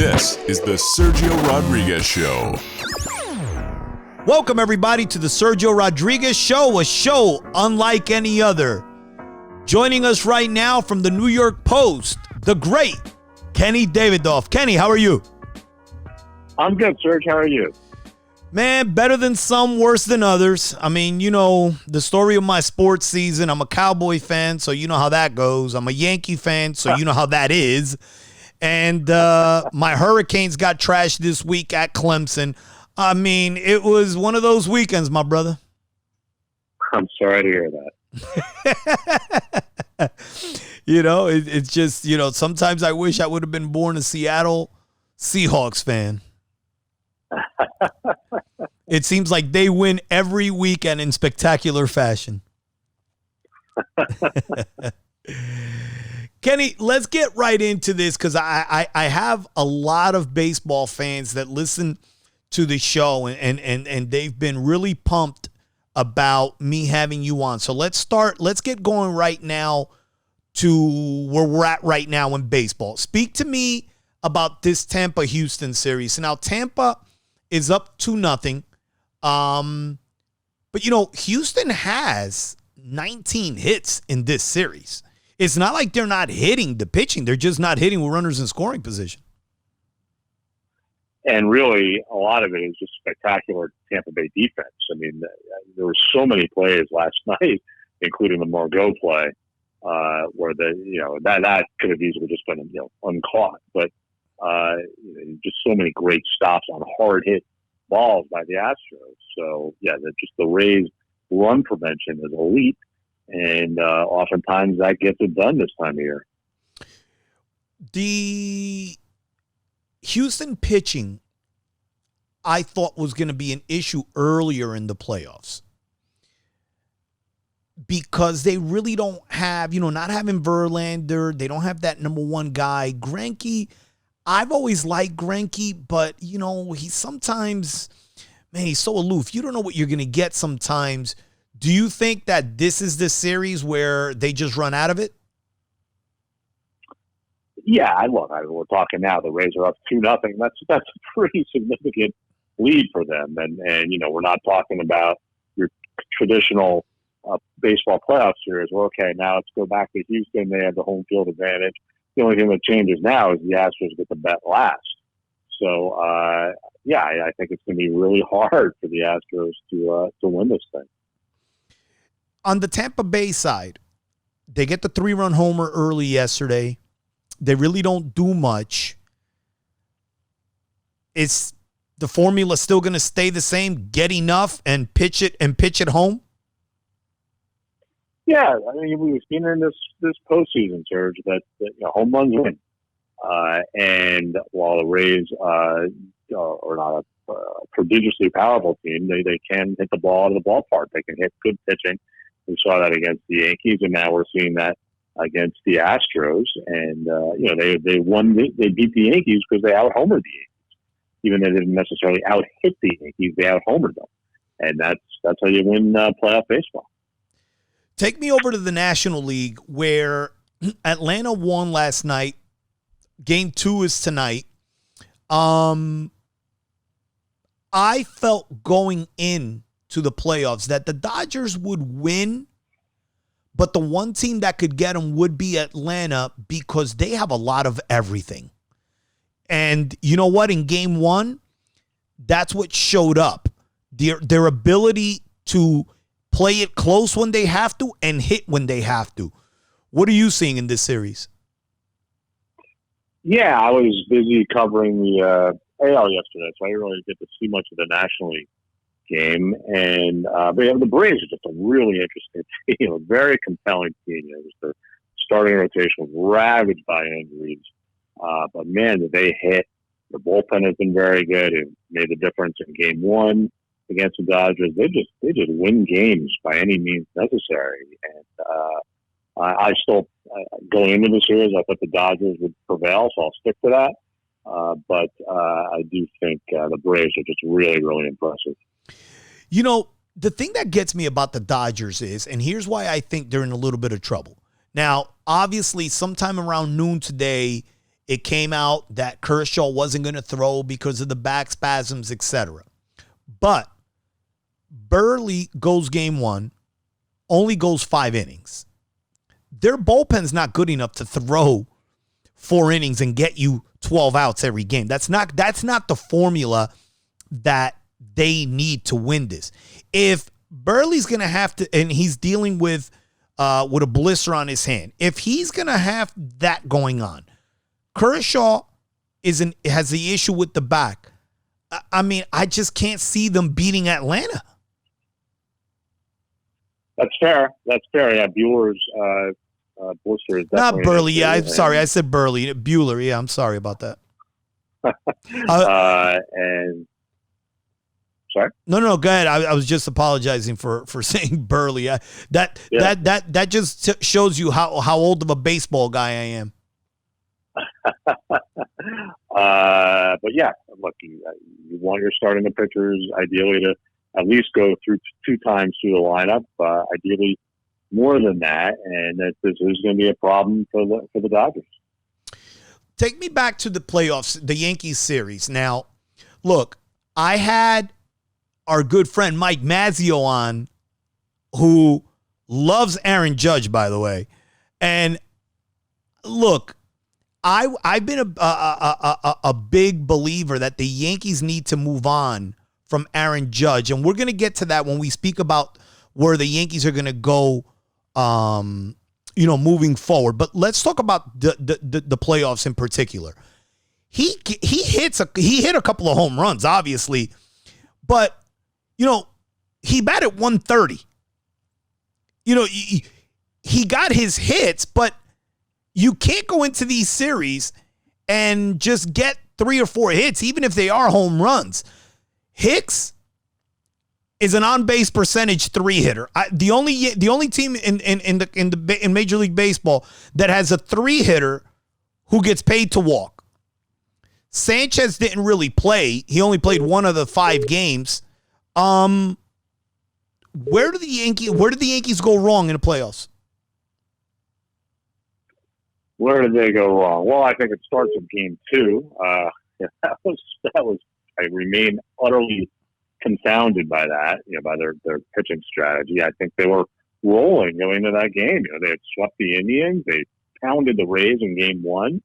This is the Sergio Rodriguez Show. Welcome, everybody, to the Sergio Rodriguez Show, a show unlike any other. Joining us right now from the New York Post, the great Kenny Davidoff. Kenny, how are you? I'm good, Serge. How are you? Man, better than some, worse than others. I mean, you know, the story of my sports season. I'm a Cowboy fan, so you know how that goes. I'm a Yankee fan, so you know how that is. And my Hurricanes got trashed this week at Clemson. I mean, it was one of those weekends, my brother. I'm sorry to hear that. You know, it's just, you know, sometimes I wish I would have been born a Seattle Seahawks fan. It seems like they win every weekend in spectacular fashion. Kenny, let's get right into this because I have a lot of baseball fans that listen to the show and they've been really pumped about me having you on. So let's get going right now to where we're at right now in baseball. Speak to me about this Tampa-Houston series. Now, Tampa is up 2-0. But, you know, Houston has 19 hits in this series. It's not like they're not hitting the pitching. They're just not hitting with runners in scoring position. And really, a lot of it is just spectacular Tampa Bay defense. I mean, there were so many plays last night, including the Margot play, where that could have easily just been uncaught. But just so many great stops on hard hit balls by the Astros. So yeah, the Rays' run prevention is elite, and oftentimes that gets it done this time of year. The Houston pitching, I thought, was going to be an issue earlier in the playoffs because they really don't have, not having Verlander, they don't have that number one guy. Greinke, I've always liked Greinke, but, he's sometimes, man, he's so aloof. You don't know what you're going to get sometimes. Do you think that this is the series where they just run out of it? Yeah, we're talking now. The Rays are up 2-0. That's a pretty significant lead for them. And we're not talking about your traditional baseball playoff series. Well, okay, now let's go back to Houston. They have the home field advantage. The only thing that changes now is the Astros get the bet last. So, I think it's going to be really hard for the Astros to win this thing. On the Tampa Bay side, they get the 3-run homer early yesterday. They really don't do much. Is the formula still going to stay the same? Get enough and pitch it home? Yeah, I mean, we've seen in this postseason, Serge, that home runs win. And while the Rays are not a prodigiously powerful team, they can hit the ball out of the ballpark. They can hit good pitching. We saw that against the Yankees, and now we're seeing that against the Astros. And they beat the Yankees because they out-homered the Yankees. Even though they didn't necessarily out-hit the Yankees, they out-homered them. And that's how you win playoff baseball. Take me over to the National League where Atlanta won last night. Game 2 is tonight. I felt going in to the playoffs that the Dodgers would win, but the one team that could get them would be Atlanta because they have a lot of everything. And you know what? In game 1, that's what showed up. Their ability to play it close when they have to and hit when they have to. What are you seeing in this series? Yeah, I was busy covering the AL yesterday, so I didn't really get to see much of the National League game. And the Braves are just a really interesting team, a very compelling team. The starting rotation was ravaged by injuries. But man, did they hit. The bullpen has been very good. It made the difference in game 1 against the Dodgers. They just win games by any means necessary. And I still, going into the series, I thought the Dodgers would prevail, so I'll stick to that. But I do think the Braves are just really, really impressive. The thing that gets me about the Dodgers is, and here's why I think they're in a little bit of trouble. Now, obviously, sometime around noon today, It came out that Kershaw wasn't going to throw because of the back spasms, etc. But Burley goes game 1, only goes 5 innings. Their bullpen's not good enough to throw 4 innings and get you 12 outs every game. That's not the formula that they need to win this. If Burley's going to have to, and he's dealing with a blister on his hand, if he's going to have that going on, Kershaw has the issue with the back. I mean, I just can't see them beating Atlanta. That's fair. Yeah, Bueller's blister is not Burley. Yeah, I'm sorry, I said Burley. Bueller. Yeah, I'm sorry about that. And sorry. No. Go ahead. I was just apologizing for saying Burley. That just shows you how old of a baseball guy I am. But yeah, look, you want your starting the pitchers ideally to at least go through 2 times through the lineup. Ideally, more than that, and that this is going to be a problem for the Dodgers. Take me back to the playoffs, the Yankees series. Now, look, I had our good friend Mike Mazzio on, who loves Aaron Judge, by the way, and look. I've been a big believer that the Yankees need to move on from Aaron Judge, and we're going to get to that when we speak about where the Yankees are going to go, moving forward. But let's talk about the playoffs in particular. He hit a couple of home runs, obviously, but he batted 130. He got his hits, but you can't go into these series and just get 3 or 4 hits, even if they are home runs. Hicks is an on-base percentage 3 hitter. The only team in Major League Baseball that has a 3 hitter who gets paid to walk. Sanchez didn't really play. He only played 1 of the 5 games. Where did the Yankees go wrong in the playoffs? Where did they go wrong? Well, I think it starts with game 2. That was. I remain utterly confounded by that. By their pitching strategy. I think they were rolling going into that game. They had swept the Indians. They pounded the Rays in game 1,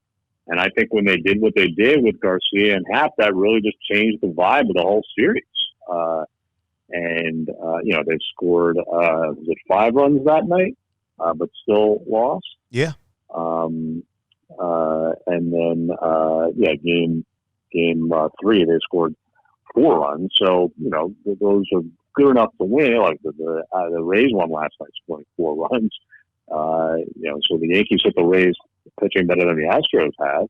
and I think when they did what they did with Garcia and Happ, that really just changed the vibe of the whole series. They scored 5 runs that night, but still lost. Yeah. Game 3, they scored 4 runs. So, those are good enough to win. Like the Rays won last night, scoring 4 runs. So the Yankees hit the Rays pitching better than the Astros had.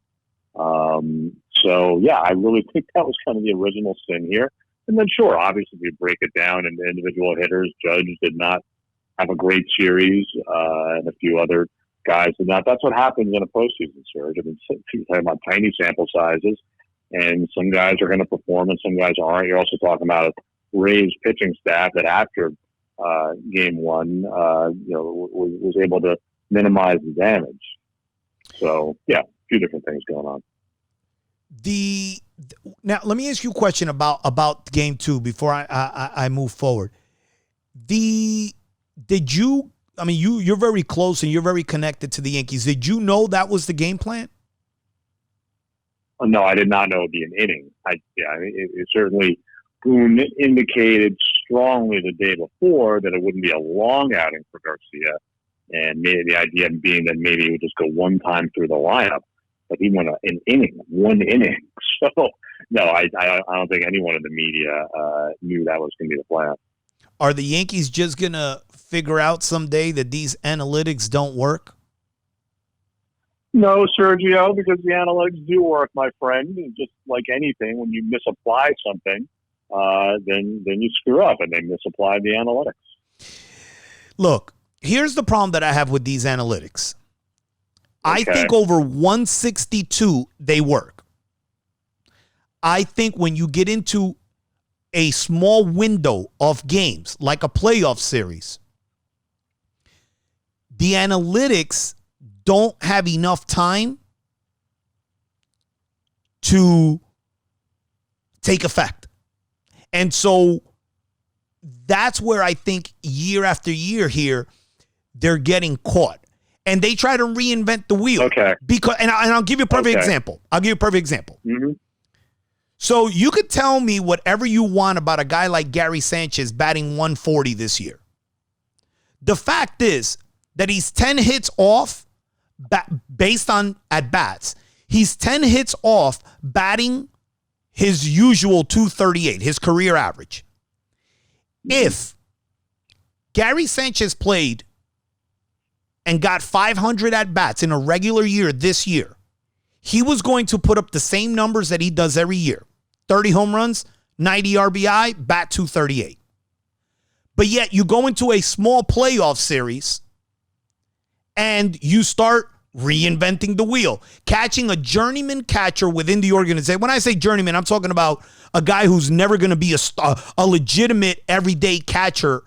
I really think that was kind of the original sin here. And then, sure, obviously, if you break it down into individual hitters, Judge did not have a great series, and a few other guys did not. That's what happens in a postseason, Serge. I mean, you're talking about tiny sample sizes, and some guys are going to perform and some guys aren't. You're also talking about a Rays pitching staff that after game 1, was able to minimize the damage. So, yeah, a few different things going on. Now, let me ask you a question about game 2 before I move forward. You're very close and you're very connected to the Yankees. Did you know that was the game plan? No, I did not know it would be an inning. It certainly Boone indicated strongly the day before that it wouldn't be a long outing for Garcia, and maybe the idea being that maybe he would just go one time through the lineup. But he went an inning, 1 inning. So, no, I don't think anyone in the media knew that was going to be the plan. Are the Yankees just going to figure out someday that these analytics don't work? No, Sergio, because the analytics do work, my friend. And just like anything, when you misapply something, then you screw up, and they misapply the analytics. Look, here's the problem that I have with these analytics. I think over 162, they work. I think when you get into a small window of games, like a playoff series, the analytics don't have enough time to take effect. And so that's where I think year after year here, they're getting caught. And they try to reinvent the wheel. Okay. Because and I'll give you a perfect example. Mm-hmm. So you could tell me whatever you want about a guy like Gary Sanchez batting 140 this year. The fact is that he's 10 hits off based on at-bats. He's 10 hits off batting his usual 238, his career average. If Gary Sanchez played and got 500 at-bats in a regular year this year, he was going to put up the same numbers that he does every year. 30 home runs, 90 RBI, bat 238. But yet you go into a small playoff series and you start reinventing the wheel, catching a journeyman catcher within the organization. When I say journeyman, I'm talking about a guy who's never going to be a legitimate everyday catcher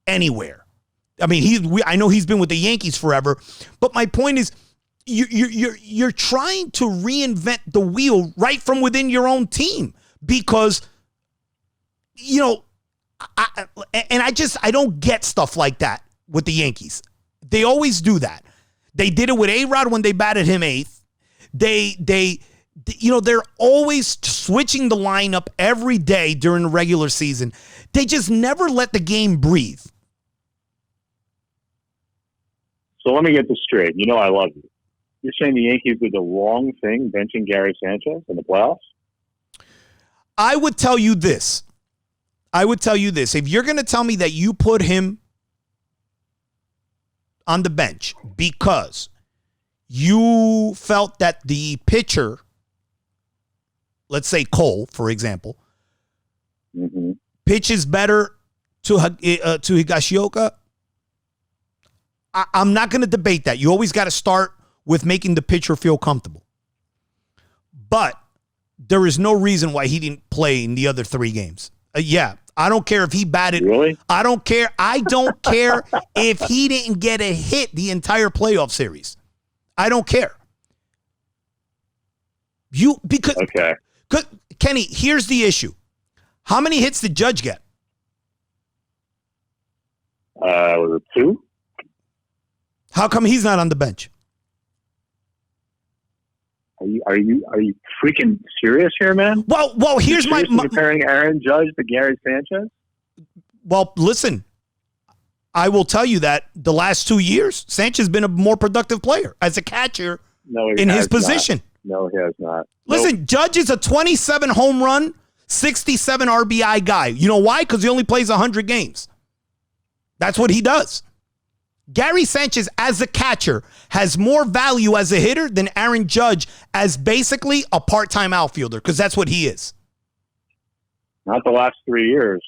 anywhere. I mean, I know he's been with the Yankees forever, but my point is you're trying to reinvent the wheel right from within your own team because, you know, I don't get stuff like that with the Yankees. They always do that. They did it with A-Rod when they batted him eighth. They're always switching the lineup every day during the regular season. They just never let the game breathe. So let me get this straight. You know I love you. You're saying the Yankees did the wrong thing benching Gary Sanchez in the playoffs? I would tell you this. If you're going to tell me that you put him on the bench because you felt that the pitcher, let's say Cole, for example, pitches better to Higashioka, I'm not going to debate that. You always got to start with making the pitcher feel comfortable. But there is no reason why he didn't play in the other 3 games. I don't care if he batted. Really? I don't care. I don't care if he didn't get a hit the entire playoff series. I don't care. Because Kenny, here's the issue. How many hits did Judge get? Was it 2? How come he's not on the bench? Are you freaking serious here, man? Well, here's my comparing Aaron Judge to Gary Sanchez. Well, listen, I will tell you that the last 2 years, Sanchez has been a more productive player as a catcher in his position. No, he has not. Listen, nope. Judge is a 27 home run, 67 RBI guy. You know why? Because he only plays 100 games. That's what he does. Gary Sanchez as a catcher has more value as a hitter than Aaron Judge as basically a part-time outfielder, because that's what he is. Not the last 3 years.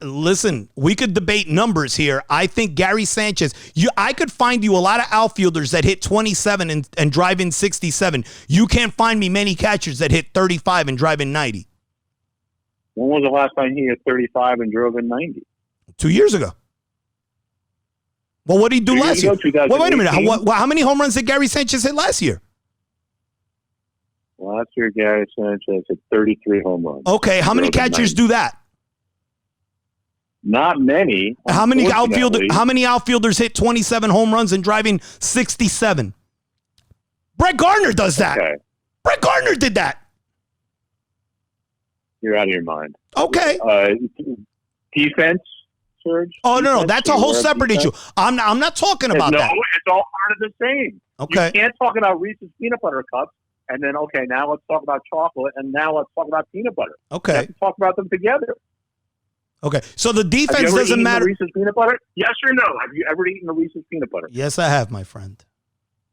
Listen, we could debate numbers here. I think Gary Sanchez, I could find you a lot of outfielders that hit 27 and drive in 67. You can't find me many catchers that hit 35 and drive in 90. When was the last time he hit 35 and drove in 90? 2 years ago. Well, what did he do last year? Well, wait a minute. How many home runs did Gary Sanchez hit last year? Last year, Gary Sanchez hit 33 home runs. Okay, how many catchers do that? Not many. How many outfielders hit 27 home runs and driving 67? Brett Gardner does that. Okay. Brett Gardner did that. You're out of your mind. Okay. Defense, Serge? Oh, no, that's a whole separate issue. I'm not talking about that. No, it's all part of the same. Okay. You can't talk about Reese's peanut butter cups and then, okay, now let's talk about chocolate and now let's talk about peanut butter. Okay. You have to talk about them together. Okay, so the defense doesn't matter. Reese's peanut butter? Yes or no? Have you ever eaten a Reese's peanut butter? Yes, I have, my friend.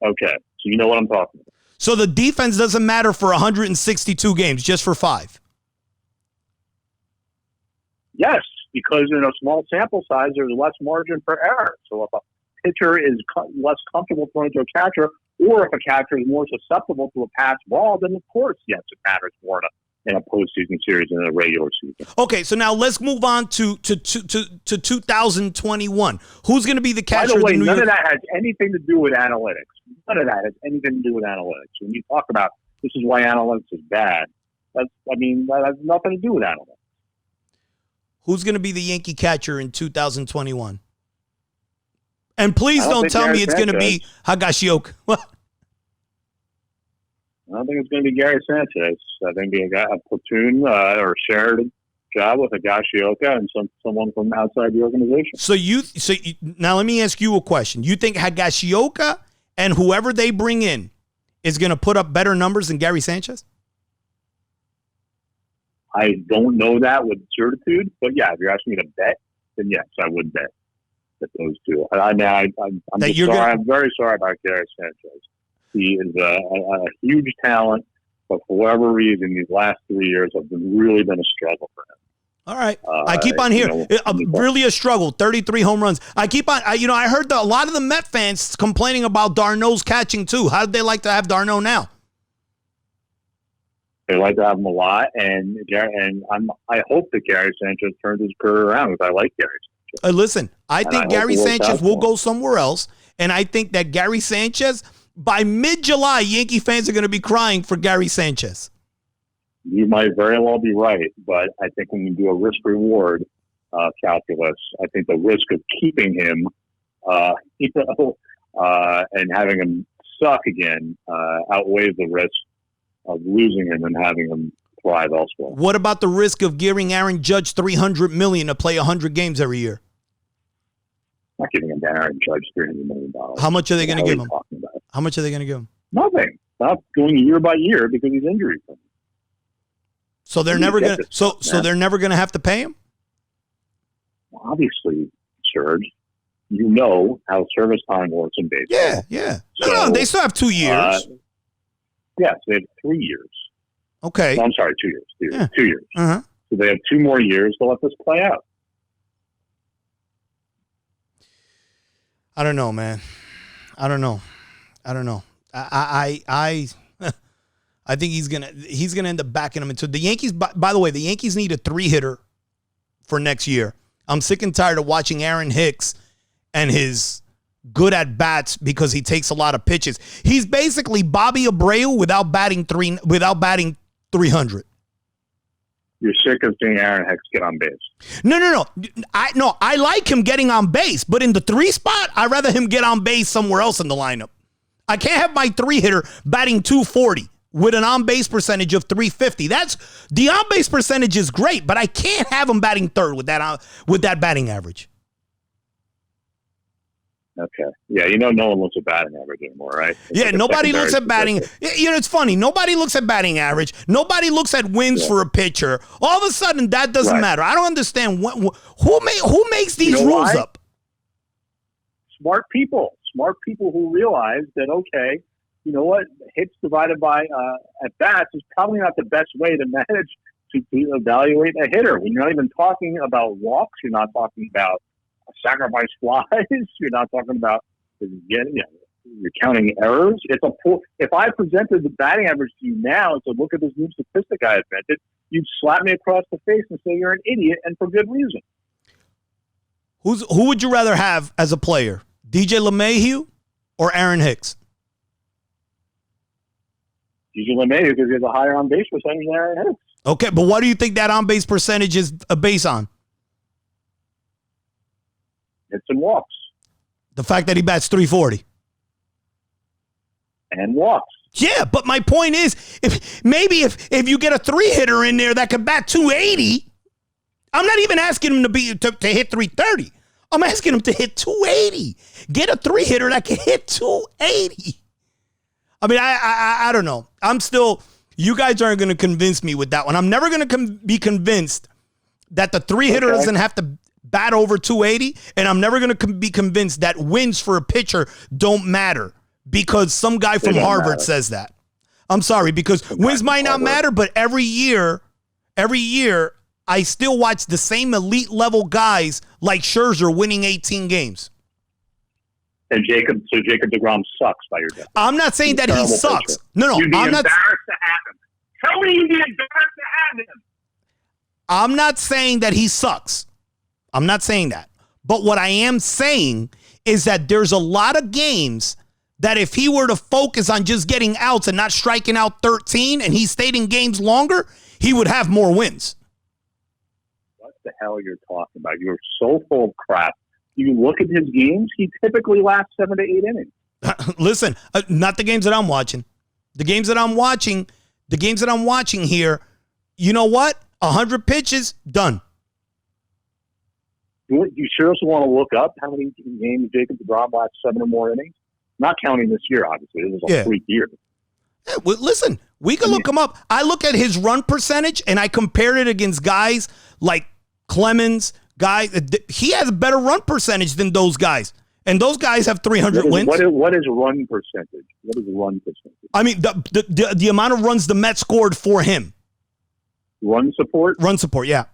Okay, so you know what I'm talking about. So the defense doesn't matter for 162 games, just for 5. Yes, because in a small sample size, there's less margin for error. So if a pitcher is less comfortable throwing to a catcher, or if a catcher is more susceptible to a pass ball, then of course, yes, it matters more in a postseason series than in a regular season. Okay, so now let's move on to 2021. Who's going to be the catcher? By the way, none of that has anything to do with analytics. None of that has anything to do with analytics. When you talk about this is why analytics is bad, that has nothing to do with analytics. Who's going to be the Yankee catcher in 2021? And please don't tell me it's going to be Higashioka. I don't think it's going to be Gary Sanchez. I think they got a platoon or shared job with Higashioka and someone from outside the organization. So now let me ask you a question. You think Higashioka and whoever they bring in is going to put up better numbers than Gary Sanchez? I don't know that with certitude, but yeah, if you're asking me to bet, then yes, I would bet that those two. I'm very sorry about Gary Sanchez. He is a huge talent, but for whatever reason, these last 3 years have really been a struggle for him. All right. I keep on hearing really a struggle, 33 home runs. I heard a lot of the Met fans complaining about d'Arnaud's catching too. How did they like to have d'Arnaud now? They like to have him a lot, and I hope that Gary Sanchez turns his career around because I like Gary Sanchez. Listen, I think Gary Sanchez will go somewhere else, and I think that Gary Sanchez, by mid-July, Yankee fans are going to be crying for Gary Sanchez. You might very well be right, but I think when you do a risk-reward calculus, I think the risk of keeping him, and having him suck again outweighs the risk of losing him and having him thrive elsewhere. What about the risk of giving Aaron Judge $300 million to play 100 games every year? I'm not giving him Aaron Judge $300 million. How much are they going to give him? How much are they going to give him? Nothing. Not going year by year because he's injury prone. So they're never going to. So they're never going to have to pay him. Well, obviously, Serge, you know how service time works in baseball. Yeah. No, they still have 2 years. Yes, they have 3 years. Okay. No, I'm sorry, 2 years. 2 years. Uh-huh. So they have 2 more years to let this play out. I don't know, man. I don't know. I think he's gonna end up backing him into the Yankees. By the way, the Yankees need a 3-hitter for next year. I'm sick and tired of watching Aaron Hicks and his good at bats because he takes a lot of pitches. He's basically Bobby Abreu without batting 300. You're sick of seeing Aaron Hicks get on base. No. I like him getting on base, but in the 3 spot, I'd rather him get on base somewhere else in the lineup. I can't have my 3-hitter batting 240 with an on-base percentage of 350. The on-base percentage is great, but I can't have him batting third with that batting average. Okay. Yeah, no one looks at batting average anymore, right? Nobody looks at batting. It's funny. Nobody looks at batting average. Nobody looks at wins for a pitcher. All of a sudden, that doesn't matter. I don't understand who makes these rules up. Smart people who realize that, okay, you know what, hits divided by at bats is probably not the best way to manage to evaluate a hitter. When you're not even talking about walks, you're not talking about sacrifice flies, you're not talking about you're counting errors. If I presented the batting average to you now and said, look at this new statistic I invented, you'd slap me across the face and say you're an idiot, and for good reason. Who would you rather have as a player, DJ LeMahieu or Aaron Hicks? DJ LeMahieu because he has a higher on-base percentage than Aaron Hicks. Okay, but what do you think that on-base percentage is based on? Hits and walks. The fact that he bats 340. And walks. Yeah, but my point is, if you get a 3-hitter in there that can bat 280, I'm not even asking him to hit 330. I'm asking him to hit 280. Get a 3-hitter that can hit 280. I mean, I don't know. You guys aren't going to convince me with that one. I'm never going to be convinced that the 3-hitter doesn't have to bat over 280, and I'm never going to be convinced that wins for a pitcher don't matter because some guy from Harvard says that. I'm sorry, because wins might not matter, but every year, I still watch the same elite level guys like Scherzer winning 18 games. And Jacob deGrom sucks by your definition. I'm not saying that he sucks. Pitcher. No, You'd be I'm not. Embarrassed to have him. Tell me you'd be embarrassed to have him. I'm not saying that he sucks. I'm not saying that. But what I am saying is that there's a lot of games that if he were to focus on just getting outs and not striking out 13 and he stayed in games longer, he would have more wins. What the hell you're talking about? You're so full of crap. You look at his games, he typically lasts 7 to 8 innings. Listen, not the games that I'm watching. The games that I'm watching here, you know what? 100 pitches, done. You seriously want to look up how many games Jacob DeGrom lasts 7 or more innings? Not counting this year, obviously. It was a freak year. Yeah, well, listen, we can look him up. I look at his run percentage, and I compared it against guys like Clemens. He has a better run percentage than those guys. And those guys have 300 wins. What is run percentage? What is run percentage? I mean, the amount of runs the Mets scored for him. Run support? Run support, yeah.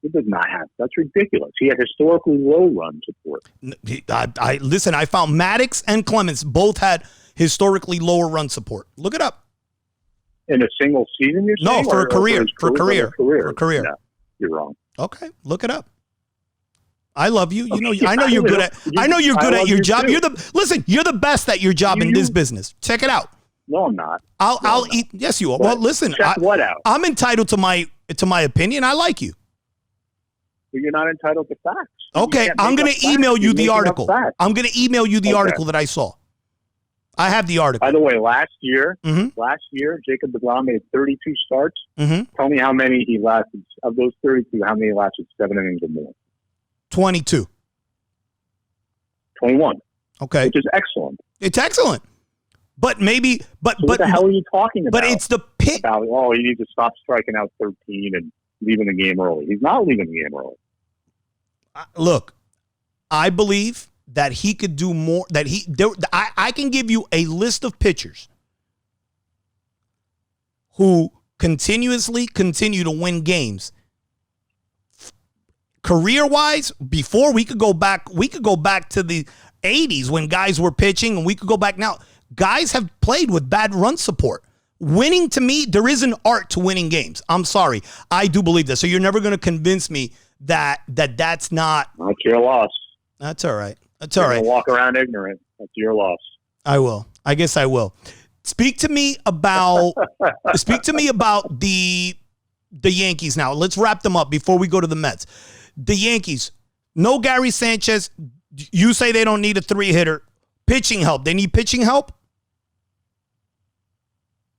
He does not have. That's ridiculous. He had historically low run support. Listen, I found Maddox and Clemens both had historically lower run support. Look it up. In a single season, you're saying? No, for a career. For career. No, you're wrong. Okay, look it up. I love you. You know, I know you're good at. I know you're good at your job. You're the best at your job in this business. Check it out. No, I'm not. I'll eat. Yes, you are. Well, listen. Check what out? I'm entitled to my opinion. I like you. But you're not entitled to facts. Okay, I'm going to email you the article. I'm going to email you the article that I saw. I have the article. By the way, last year, Jacob DeGrom made 32 starts. Tell me how many he lasted. Of those 32, how many lasted 7 innings or more? 22. 21. Okay. Which is excellent. It's excellent. But maybe, but what the hell are you talking about? But it's the pick. Oh, you need to stop striking out 13 and leaving the game early. He's not leaving the game early. Look, I believe that he could do more. I can give you a list of pitchers who continue to win games. Career-wise, before we could go back to the 80s when guys were pitching, and we could go back now. Guys have played with bad run support. Winning, to me, there is an art to winning games. I'm sorry. I do believe this. So you're never going to convince me that's not. That's your loss. That's all right. That's all right. Walk around ignorant. That's your loss. I will. I guess I will. Speak to me about the Yankees now. Let's wrap them up before we go to the Mets. The Yankees, no Gary Sanchez. You say they don't need a 3-hitter. Pitching help. They need pitching help?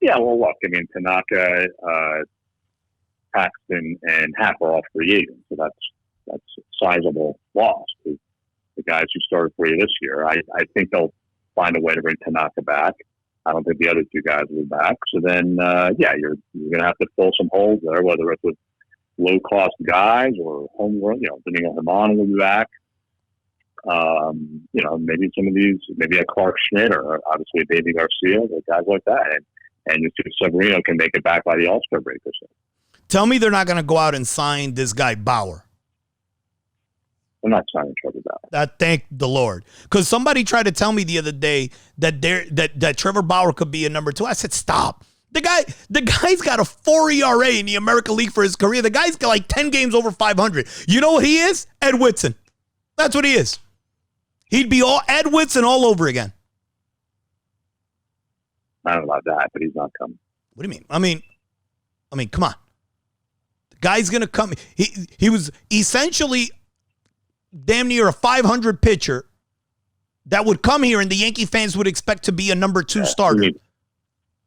Yeah, well, look, I mean, Tanaka, Paxton, and Happ are all free agents, so that's a sizable loss to the guys who started for you this year. I think they'll find a way to bring Tanaka back. I don't think the other two guys will be back. So then, you're going to have to fill some holes there, whether it's with low-cost guys or homegrown, Domingo Germán will be back. Maybe some of these, maybe a Clark Schmidt or obviously a Davey Garcia, or guys like that. And Severino can make it back by the All-Star break this year. Tell me they're not going to go out and sign this guy Bauer. They're not signing Trevor Bauer. Thank the Lord. Because somebody tried to tell me the other day that Trevor Bauer could be a number 2. I said, stop. The guy's got a 4 ERA in the American League for his career. The guy's got like 10 games over 500. You know what he is? Ed Whitson. That's what he is. He'd be all Ed Whitson all over again. I don't know about that, but he's not coming. What do you mean? I mean, come on. The guy's going to come. He was essentially damn near a 500 pitcher that would come here and the Yankee fans would expect to be a number 2 starter.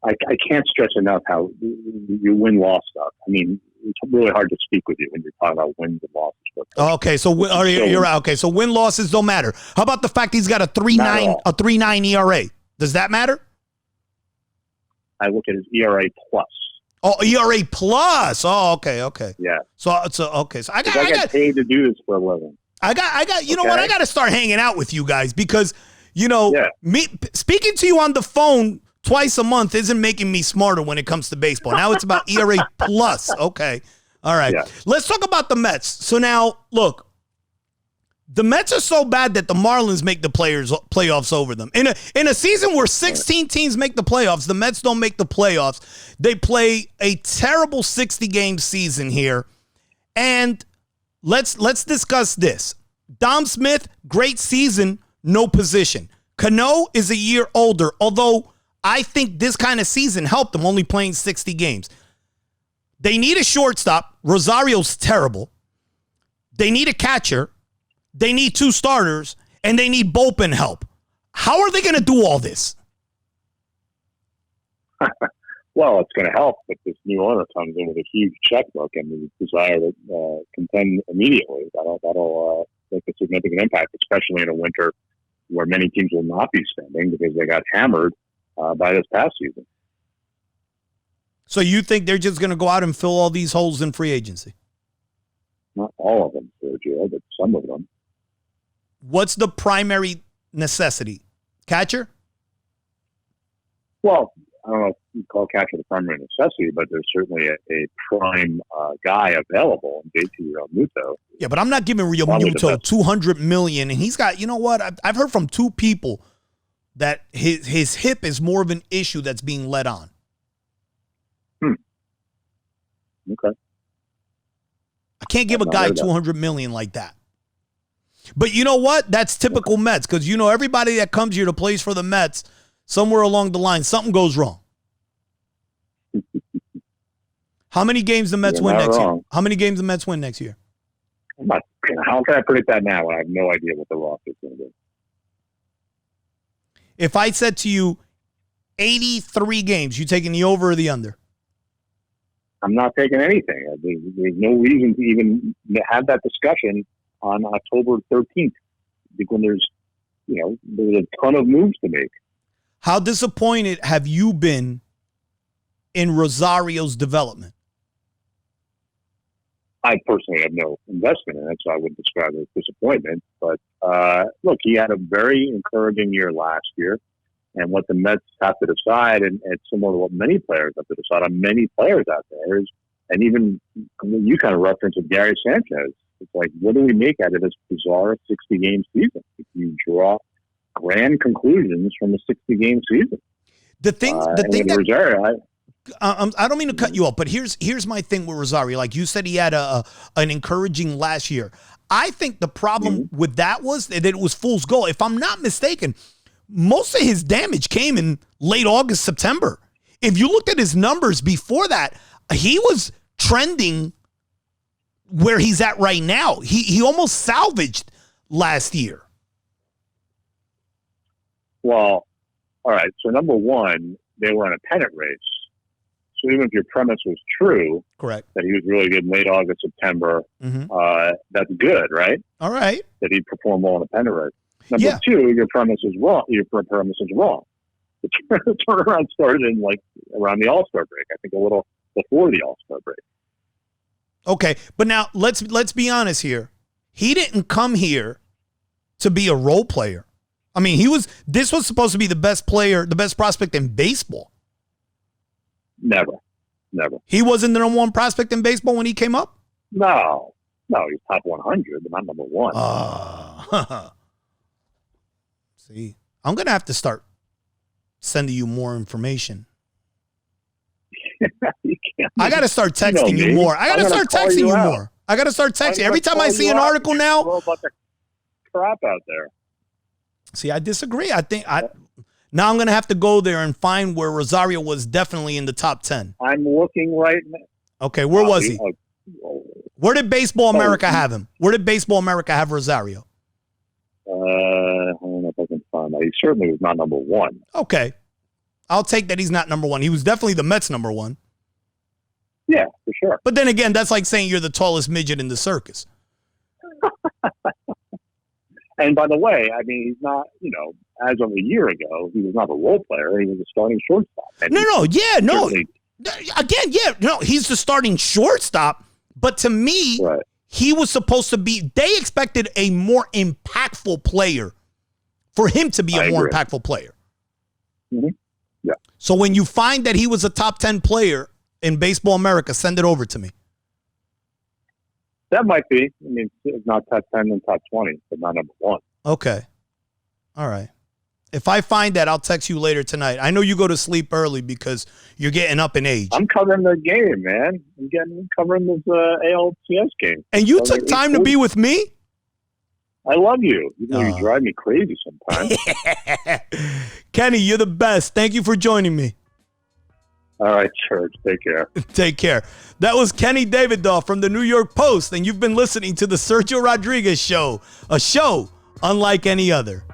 I can't stress enough how you win-loss stuff. I mean, it's really hard to speak with you when you're talking about wins and losses. Okay, so you're right. Okay, so win-losses don't matter. How about the fact he's got a 3.9 ERA? Does that matter? I look at his ERA plus. Oh, ERA plus. Oh, okay. Yeah. So okay. So I got paid to do this for a living. I got. You know what? I got to start hanging out with you guys because me speaking to you on the phone twice a month isn't making me smarter when it comes to baseball. Now it's about ERA plus. Okay. All right. Yeah. Let's talk about the Mets. So now, look, the Mets are so bad that the Marlins make the playoffs over them. In a season where 16 teams make the playoffs, the Mets don't make the playoffs. They play a terrible 60-game season here. And let's discuss this. Dom Smith, great season, no position. Cano is a year older, although I think this kind of season helped them, only playing 60 games. They need a shortstop. Rosario's terrible. They need a catcher. They need 2 starters, and they need bullpen help. How are they going to do all this? Well, it's going to help if this new owner comes in with a huge checkbook and the desire to contend immediately. That'll make a significant impact, especially in a winter where many teams will not be spending because they got hammered by this past season. So you think they're just going to go out and fill all these holes in free agency? Not all of them, Sergio, but some of them. What's the primary necessity? Catcher? Well, I don't know if you call catcher the primary necessity, but there's certainly a prime guy available in JT Realmuto. Yeah, but I'm not giving Realmuto $200 million, and he's got. You know what? I've heard from 2 people that his hip is more of an issue that's being let on. Okay. I can't give a guy $200 million like that. But you know what? That's typical Mets, because you know everybody that comes here to play for the Mets, somewhere along the line, something goes wrong. How many games the Mets win next year? How many games the Mets win next year? How can I predict that now when I have no idea what the roster is going to be? If I said to you 83 games, you taking the over or the under? I'm not taking anything. There's no reason to even have that discussion on October 13th. I think when there's a ton of moves to make. How disappointed have you been in Rosario's development? I personally have no investment in it, so I wouldn't describe it as disappointment. But look, he had a very encouraging year last year. And what the Mets have to decide, and it's similar to what many players have to decide on many players out there, is, and even you kind of referenced with Gary Sanchez, it's like, what do we make out of this bizarre 60-game season? If you draw grand conclusions from a 60-game season. The thing that Rosario, I don't mean to cut you off, but here's my thing with Rosario. Like you said, he had an encouraging last year. I think the problem with that was that it was fool's gold. If I'm not mistaken, most of his damage came in late August, September. If you looked at his numbers before that, he was trending where he's at right now. He almost salvaged last year. Well, all right. So number one, they were in a pennant race. So even if your premise was true, correct, that he was really good in late August, September, that's good, right? All right. That he performed well in a pennant race. Number two, your premise is wrong. Your premise is wrong. The turnaround started in around the All-Star break. I think a little before the All-Star break. Okay, but now let's be honest here. He didn't come here to be a role player. I mean, this was supposed to be the best player, the best prospect in baseball. Never. He wasn't the number 1 prospect in baseball when he came up? No, he's top 100, but not number 1. See, I'm going to have to start sending you more information. I got to start texting you more. I got to start texting you more. I got to start texting. Every time I see an article now. About the crap out there. See, I disagree. Now I'm going to have to go there and find where Rosario was definitely in the top 10. I'm looking right now. Okay, where was he? Where did Baseball America have him? Where did Baseball America have Rosario? I don't know if I can find that. He certainly was not number 1. Okay. I'll take that he's not number 1. He was definitely the Mets number 1. Yeah, for sure. But then again, that's like saying you're the tallest midget in the circus. And by the way, I mean, he's not, as of a year ago, he was not a role player. He was a starting shortstop. He's the starting shortstop. But to me, he was supposed to be, they expected a more impactful player for him to be a more impactful player. Mm-hmm. Yeah. So when you find that he was a top 10 player in Baseball America, send it over to me. That might be. I mean, it's not top 10 and top 20, but not number 1. Okay. All right. If I find that, I'll text you later tonight. I know you go to sleep early because you're getting up in age. I'm covering the game, man. I'm covering this ALCS game. And you took time to be with me? I love you. You know, you drive me crazy sometimes. Kenny, you're the best. Thank you for joining me. All right, Church. Take care. Take care. That was Kenny Davidoff from the New York Post, and you've been listening to the Sergio Rodriguez Show, a show unlike any other.